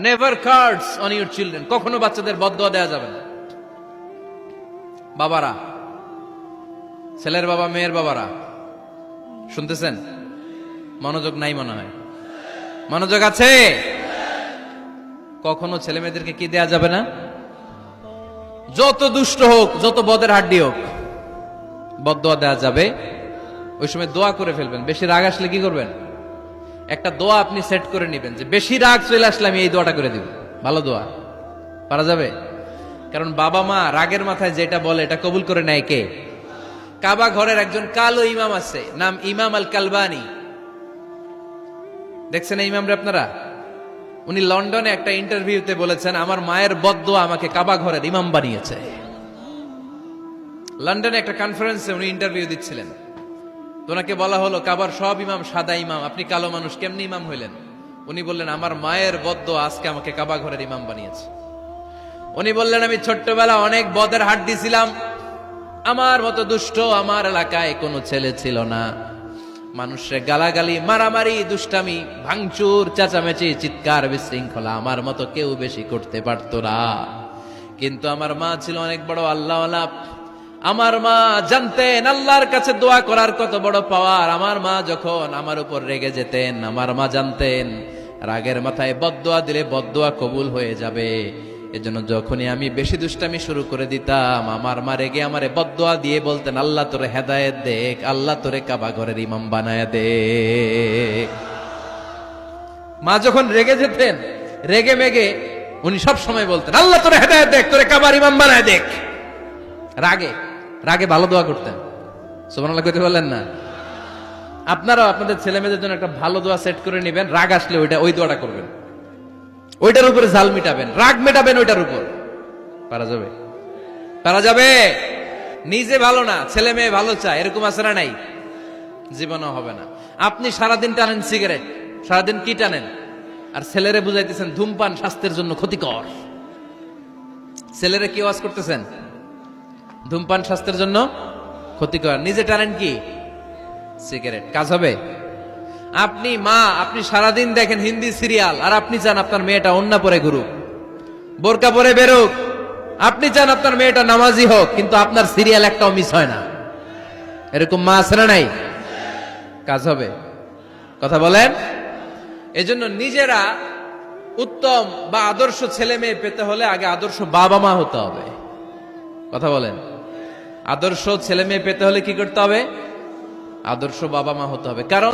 Never cards on your children. কখনো বাচ্চাদের বদদোয়া দেওয়া যাবে না। বাবারা, ছেলের বাবা মেয়ের বাবারা শুনতেছেন? মনোযোগ নাই মনে হয়। মনোযোগ আছে? কখনো ছেলে মেয়েদেরকে কি দেয়া যাবে না? যত দুষ্ট হোক, যত বদের হাড্ডি হোক, বদদোয়া দেওয়া যাবে। ওই সময় দোয়া করে ফেলবেন। বেশি রাগ আসলে কি করবেন? একটা দোয়া আপনি সেট করে নেবেন যে বেশি রাগ চলে আসলে আমি এই দোয়াটা করে দিব। ভালো দোয়া পারা যাবে? কারণ বাবা মা রাগের মাথায় যেটা বলে এটা কবুল করে নেয় কে? কাবা ঘরের একজন কালো ইমাম আছে, নাম ইমাম আল কালবানি। দেখছেন এই ইমামরে আপনারা? উনি লন্ডনে একটা ইন্টারভিউতে বলেছেন, আমার মায়ের বদদোয়া আমাকে কাবা ঘরের ইমাম বানিয়েছে। লন্ডনে একটা কনফারেন্সে উনি ইন্টারভিউ দিচ্ছিলেন। ওনাকে বলা হলো, কাবার সব ইমাম সাদা ইমাম, আপনি কালো মানুষ, কেমনি ইমাম হইলেন? উনি বললেন, আমার মায়ের বদদোয়া আজকে আমাকে কাবা ঘরের ইমাম বানিয়েছে। উনি বললেন, আমি ছোট্টবেলা অনেক বদের হাড্ডি ছিলাম, আমার মতো দুষ্ট আমার এলাকায় কোনো ছেলে ছিল না। মানুষের গালাগালি, মারামারি, দুষ্টামি, ভাঙচুর, চেঁচামেচি, চিৎকার, বিশৃঙ্খলা আমার মতো কেউ বেশি করতে পারতো না। কিন্তু আমার মা ছিল অনেক বড় আল্লাহওয়ালা। আমার মা জানতেন আল্লাহর কাছে দোয়া করার কত বড় পাওয়ার। আমার মা যখন আমার উপর রেগে যেতেন, আমার মা জানতেন রাগের মাথায় বদদোয়া দিলে বদদোয়া কবুল হয়ে যাবে। এজন্য যখনই আমি বেশি দুষ্টামি শুরু করে দিতাম, আমার মা রেগে আমারে বদদোয়া দিয়ে বলতেন, আল্লাহ তোরে হেদায়েত দেখ, আল্লাহ তোরে কাবা ঘরের ইমাম বানায় দে। মা যখন রেগে যেতেন, রেগে মেগে উনি সব সময় বলতেন, আল্লাহ তোরে হেদায়েত দেখ, তোরে কাবার ইমাম বানায় দেখ। রাগে রাগে ভালো দোয়া করতেন। সুবহানাল্লাহ কইতে বললেন না? আপনারাও আপনাদের ছেলে মেয়েদের জন্য একটা ভালো দোয়া সেট করে নেবেন। রাগ আসলে ওই দোয়াটা করবেন, ওইটার উপরে ঝাল মিটাবেন, রাগ মেটাবেন ওইটার উপর। পারা যাবে? পারা যাবে? নিজে ভালো না, ছেলে মেয়ে ভালো চায়, এরকম আছে না নাই? জীবনও হবে না। আপনি সারাদিন টানেন সিগারেট, সারাদিন কি টানেন, আর ছেলেরে বুঝাইতেছেন ধূমপান স্বাস্থ্যের জন্য ক্ষতিকর। ছেলেরে কি ওয়াজ করতেছেন? ধূমপান স্বাস্থ্যের জন্য ক্ষতিকর। নিজে টানেন কি? সিগারেট। কাজ হবে? আপনি মা, আপনি সারাদিন দেখেন হিন্দি সিরিয়াল, আর আপনি চান আপনার মেয়েটা ওন্না পরে ঘুরুক, বোরকা পরে বেরোক। আপনি চান আপনার মেয়েটা নামাজি হোক, কিন্তু আপনার সিরিয়াল একটাও মিস হয় না। এরকম মা আছে না নাই? কাজ হবে? কথা বলেন। এজন্য নিজেরা উত্তম বা আদর্শ ছেলে মেয়ে পেতে হলে আগে আদর্শ বাবা মা হতে হবে। কথা বলেন। আদর্শ ছেলে মেয়ে পেতে হলে কি করতে হবে? আদর্শ বাবা মা হতে হবে। কারণ